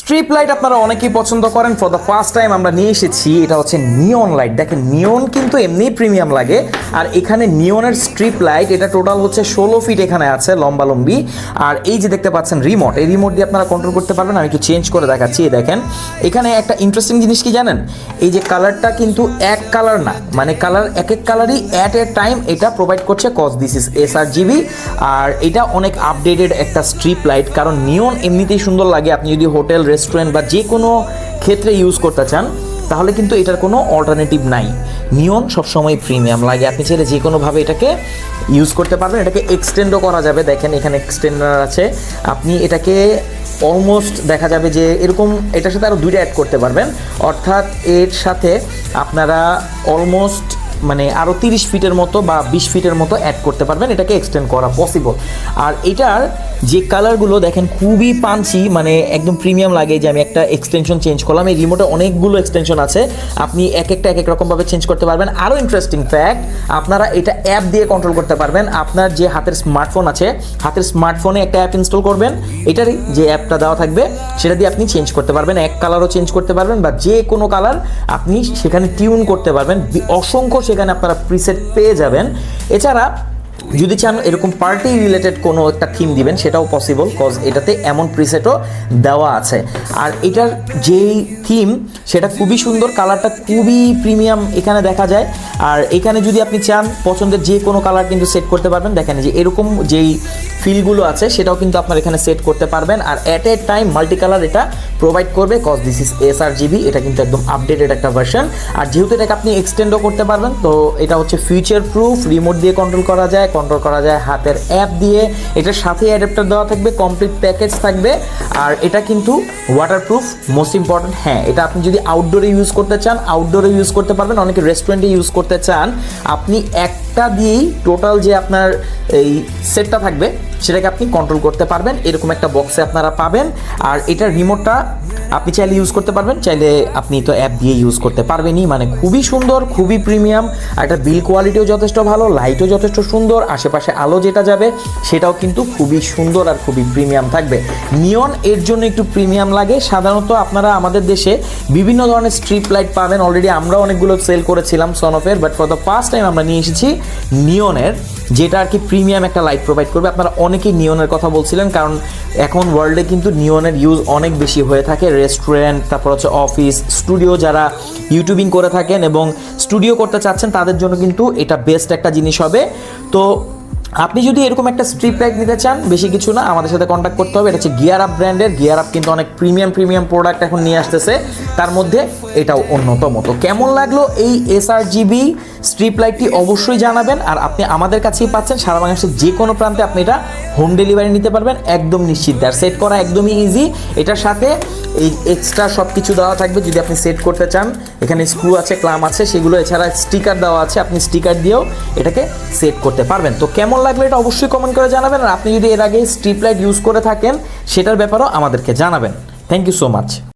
Strip light আপনারা অনেকেই পছন্দ করেন। ফর দ্য ফার্স্ট টাইম আমরা নিয়ে এসেছি, এটা হচ্ছে নিয়ন লাইট। দেখেন নিয়ন কিন্তু এমনিই প্রিমিয়াম লাগে, আর এখানে নিয়নের স্ট্রিপ লাইট, এটা টোটাল হচ্ছে 16 ফিট এখানে আছে লম্বালম্বি। আর এই যে দেখতে পাচ্ছেন রিমোট, এই রিমোট দিয়ে আপনারা কন্ট্রোল করতে পারবেন। আমি একটু চেঞ্জ করে দেখাচ্ছি। দেখেন এখানে একটা ইন্টারেস্টিং জিনিস কি জানেন, এই যে কালারটা কিন্তু এক কালার না, মানে কালার এক এক কালারই অ্যাট এ টাইম এটা প্রোভাইড করছে, কজ দিস ইজ sRGB। আর এটা অনেক আপডেটেড একটা স্ট্রিপ লাইট, কারণ নিয়ন এমনিতেই সুন্দর লাগে। আপনি যদি হোটেল, রেস্টুরেন্ট বা যে কোনো ক্ষেত্রে ইউজ করতে চান তাহলে কিন্তু এটার কোনো অল্টারনেটিভ নাই। নিয়ন সবসময় প্রিমিয়াম লাগে। আপনি চাইলে যে কোনোভাবে এটাকে ইউজ করতে পারবেন। এটাকে এক্সটেন্ডও করা যাবে, দেখেন এখানে এক্সটেন্ডার আছে। আপনি এটাকে অলমোস্ট দেখা যাবে যে এরকম এটার সাথে আরও দুইটা অ্যাড করতে পারবেন, অর্থাৎ এর সাথে আপনারা অলমোস্ট মানে আরও 30 ফিটের মতো বা 20 ফিটের মতো অ্যাড করতে পারবেন, এটাকে এক্সটেন্ড করা পসিবল। আর এটার যে কালারগুলো দেখেন খুবই পাঞ্চি, মানে একদম প্রিমিয়াম লাগে। যে আমি একটা এক্সটেনশন চেঞ্জ করলাম, এই রিমোটে অনেকগুলো এক্সটেনশন আছে, আপনি এক একটা এক এক রকমভাবে চেঞ্জ করতে পারবেন। আরও ইন্টারেস্টিং ফ্যাক্ট, আপনারা এটা অ্যাপ দিয়ে কন্ট্রোল করতে পারবেন। আপনার যে হাতের স্মার্টফোন আছে, হাতের স্মার্টফোনে একটা অ্যাপ ইনস্টল করবেন, এটারই যে অ্যাপটা দেওয়া থাকবে সেটা দিয়ে আপনি চেঞ্জ করতে পারবেন। এক কালারও চেঞ্জ করতে পারবেন বা যে কোনো কালার আপনি সেখানে টিউন করতে পারবেন। অসংখ্য সেখানে আপনারা প্রিসেট পেয়ে যাবেন। এছাড়া যদি চান এরকম পার্টি রিলেটেড কোনো একটা থিম দিবেন, সেটাও পসিবল, কজ এটাতে এমন প্রিসেটও দেওয়া আছে। আর এটার যেই থিম সেটা খুবই সুন্দর, কালারটা খুবই প্রিমিয়াম এখানে দেখা যায়। আর এখানে যদি আপনি চান পছন্দের যে কোনো কালার কিন্তু সেট করতে পারবেন। দেখেন যে এরকম যেই ফিলগুলো আছে সেটাও কিন্তু আপনার এখানে সেট করতে পারবেন। আর at a time multi colour এটা প্রোভাইড করবে, কজ দিস ইজ sRGB। এটা কিন্তু একদম আপডেটেড একটা ভার্সন। আর যেহেতু এটাকে আপনি এক্সটেন্ডও করতে পারবেন, তো এটা হচ্ছে ফিউচার প্রুফ। রিমোট দিয়ে কন্ট্রোল করা যায় হাতের অ্যাপ দিয়ে। এটার সাথে অ্যাডাপ্টার দেওয়া থাকবে, কমপ্লিট প্যাকেজ থাকবে। আর এটা কিন্তু ওয়াটারপ্রুফ, মোস্ট ইম্পর্টেন্ট। হ্যাঁ, এটা আপনি যদি আউটডোরে ইউজ করতে চান আউটডোরে ইউজ করতে পারবেন, অনেকে রেস্টুরেন্টে ইউজ করতে চান, আপনি একটা দিয়েই টোটাল যে আপনার এই সেটটা থাকবে সেটাকে আপনি কন্ট্রোল করতে পারবেন। এরকম একটা বক্সে আপনারা পাবেন। আর এটার রিমোটটা আপনি চাইলে ইউজ করতে পারবেন, চাইলে আপনি তো অ্যাপ দিয়ে ইউজ করতে পারবেনই। মানে খুবই সুন্দর, খুবই প্রিমিয়াম। আর এটা বিল কোয়ালিটিও যথেষ্ট ভালো, লাইটও যথেষ্ট সুন্দর, আশেপাশে আলো যেটা যাবে সেটাও কিন্তু খুবই সুন্দর আর খুবই প্রিমিয়াম থাকবে। নিয়ন এর জন্য একটু প্রিমিয়াম লাগে। সাধারণত আপনারা আমাদের দেশে বিভিন্ন ধরনের স্ট্রিপ লাইট পাবেন, অলরেডি আমরা অনেকগুলো সেল করেছিলাম সনফের, but for the first time আমরা নিয়ে এসেছি নিয়নের, যেটা আর কি প্রিমিয়াম একটা লাইট প্রোভাইড করবে। আপনারা অনেকেই নিয়নের কথা বলছিলেন, কারণ এখন ওয়ার্ল্ডে কিন্তু নিয়নের ইউজ অনেক বেশি হয়ে থাকে। রেস্টুরেন্ট, তারপর হচ্ছে অফিস, স্টুডিও, যারা ইউটিউবিং করে থাকেন এবং স্টুডিও করতে চাচ্ছেন তাদের জন্য কিন্তু এটা বেস্ট একটা জিনিস হবে। তো আপনি যদি এরকম একটা স্ট্রিপ লাইট নিতে চান, বেশি কিছু না, আমাদের সাথে কন্ট্যাক্ট করতে হবে। এটা হচ্ছে গিয়ার আপ ব্র্যান্ডের। গিয়ার আপ কিন্তু অনেক প্রিমিয়াম প্রোডাক্ট এখন নিয়ে আসতেছে, তার মধ্যে এটাও অন্যতম। তো কেমন লাগলো এই sRGB স্ট্রিপ লাইটটি অবশ্যই জানাবেন। আর আপনি আমাদের কাছেই পাচ্ছেন, সারা বাংলাদেশের যে কোনো প্রান্তে আপনি এটা হোম ডেলিভারি নিতে পারবেন, একদম নিশ্চিত। আর সেট করা একদমই ইজি। এটার সাথে এই এক্সট্রা সব কিছু দেওয়া থাকবে যদি আপনি সেট করতে চান। এখানে স্ক্রু আছে, ক্লাম আছে, সেগুলো। এছাড়া স্টিকার দেওয়া আছে, আপনি স্টিকার দিয়েও এটাকে সেট করতে পারবেন। তো কেমন লাগলো এটা অবশ্যই কমেন্ট করে জানাবেন। আর আপনি যদি এর আগে স্ট্রিপ লাইট ইউজ করে থাকেন সেটার ব্যাপারেও আমাদেরকে জানাবেন। Thank you so much.